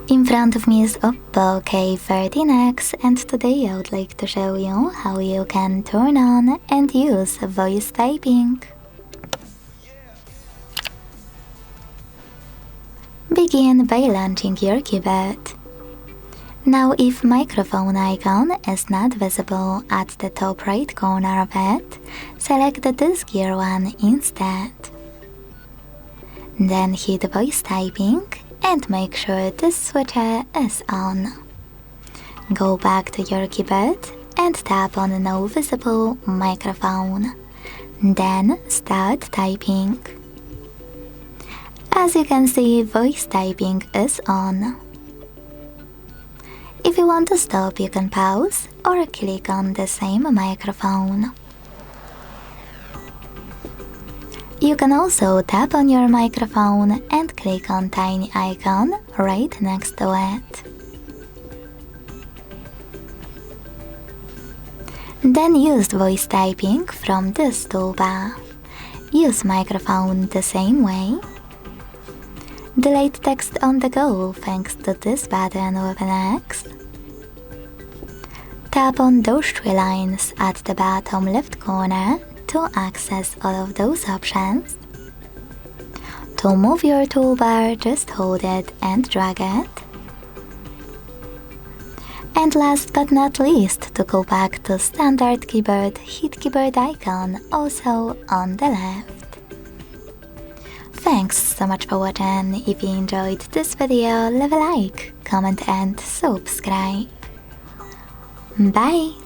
In front of me is OPPO K13x, and today I would like to show you how you can turn on and use voice typing. Begin by launching your keyboard. Now if microphone icon is not visible at the top right corner of it, select this gear one instead. Then hit voice typing and make sure this switcher is on. Go back to your keyboard and tap on no visible microphone. Then start typing. As you can see, voice typing is on. If you want to stop, you can pause or click on the same microphone. You can also tap on your microphone and click on tiny icon right next to it. Then use voice typing from this toolbar. Use microphone the same way. Delete text on the go thanks to this button with an X. Tap on those three lines at the bottom left corner to access all of those options. To move your toolbar, just hold it and drag it. And last but not least, to go back to standard keyboard, hit keyboard icon also on the left. Thanks so much for watching. If you enjoyed this video, leave a like, comment and subscribe. Bye!